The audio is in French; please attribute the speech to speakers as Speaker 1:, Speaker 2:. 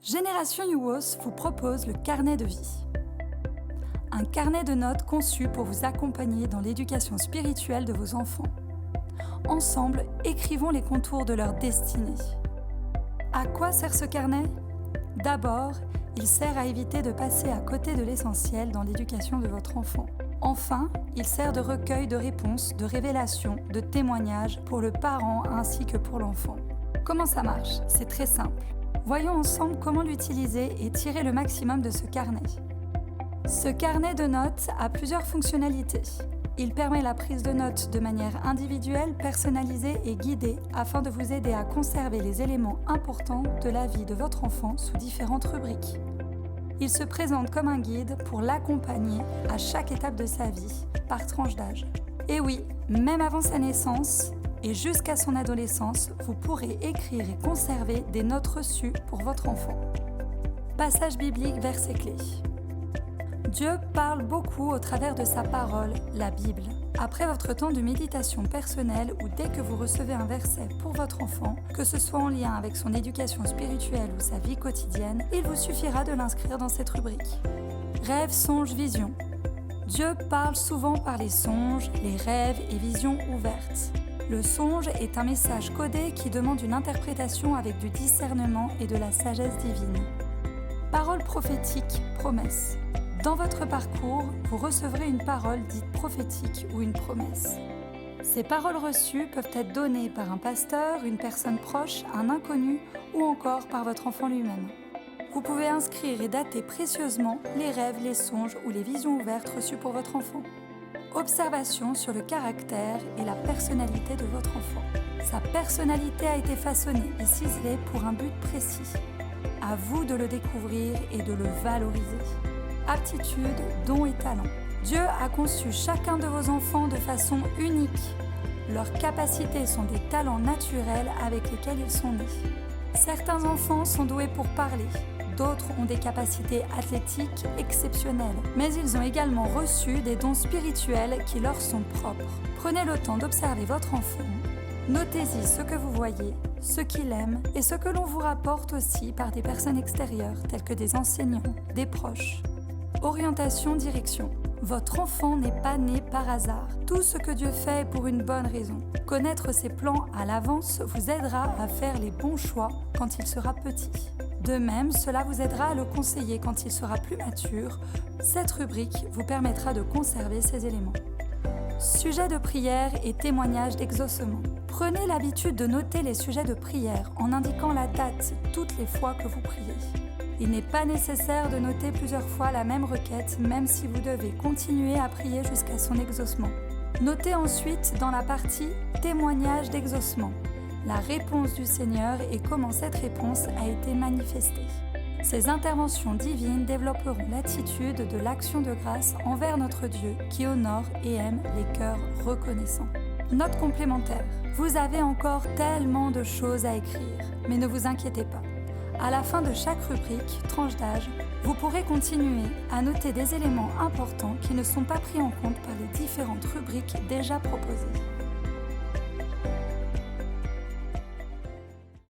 Speaker 1: Génération UOS vous propose le carnet de vie. Un carnet de notes conçu pour vous accompagner dans l'éducation spirituelle de vos enfants. Ensemble, écrivons les contours de leur destinée. À quoi sert ce carnet ? D'abord, il sert à éviter de passer à côté de l'essentiel dans l'éducation de votre enfant. Enfin, il sert de recueil de réponses, de révélations, de témoignages pour le parent ainsi que pour l'enfant. Comment ça marche ? C'est très simple. Voyons ensemble comment l'utiliser et tirer le maximum de ce carnet. Ce carnet de notes a plusieurs fonctionnalités. Il permet la prise de notes de manière individuelle, personnalisée et guidée afin de vous aider à conserver les éléments importants de la vie de votre enfant sous différentes rubriques. Il se présente comme un guide pour l'accompagner à chaque étape de sa vie, par tranche d'âge. Et oui, même avant sa naissance et jusqu'à son adolescence, vous pourrez écrire et conserver des notes reçues pour votre enfant. Passage biblique, verset clé. Dieu parle beaucoup au travers de sa parole, la Bible. Après votre temps de méditation personnelle ou dès que vous recevez un verset pour votre enfant, que ce soit en lien avec son éducation spirituelle ou sa vie quotidienne, il vous suffira de l'inscrire dans cette rubrique. Rêve, songe, vision. Dieu parle souvent par les songes, les rêves et visions ouvertes. Le songe est un message codé qui demande une interprétation avec du discernement et de la sagesse divine. Parole prophétique, promesse. Dans votre parcours, vous recevrez une parole dite prophétique ou une promesse. Ces paroles reçues peuvent être données par un pasteur, une personne proche, un inconnu ou encore par votre enfant lui-même. Vous pouvez inscrire et dater précieusement les rêves, les songes ou les visions ouvertes reçues pour votre enfant. Observation sur le caractère et la personnalité de votre enfant. Sa personnalité a été façonnée et ciselée pour un but précis. À vous de le découvrir et de le valoriser. Aptitudes, dons et talents. Dieu a conçu chacun de vos enfants de façon unique. Leurs capacités sont des talents naturels avec lesquels ils sont nés. Certains enfants sont doués pour parler, d'autres ont des capacités athlétiques exceptionnelles, mais ils ont également reçu des dons spirituels qui leur sont propres. Prenez le temps d'observer votre enfant, notez-y ce que vous voyez, ce qu'il aime et ce que l'on vous rapporte aussi par des personnes extérieures telles que des enseignants, des proches. Orientation, direction. Votre enfant n'est pas né par hasard. Tout ce que Dieu fait est pour une bonne raison. Connaître ses plans à l'avance vous aidera à faire les bons choix quand il sera petit. De même, cela vous aidera à le conseiller quand il sera plus mature. Cette rubrique vous permettra de conserver ces éléments. Sujets de prière et témoignages d'exaucement. Prenez l'habitude de noter les sujets de prière en indiquant la date toutes les fois que vous priez. Il n'est pas nécessaire de noter plusieurs fois la même requête, même si vous devez continuer à prier jusqu'à son exaucement. Notez ensuite dans la partie « Témoignage d'exaucement » la réponse du Seigneur et comment cette réponse a été manifestée. Ces interventions divines développeront l'attitude de l'action de grâce envers notre Dieu qui honore et aime les cœurs reconnaissants. Note complémentaire. Vous avez encore tellement de choses à écrire, mais ne vous inquiétez pas. À la fin de chaque rubrique, tranche d'âge, vous pourrez continuer à noter des éléments importants qui ne sont pas pris en compte par les différentes rubriques déjà proposées.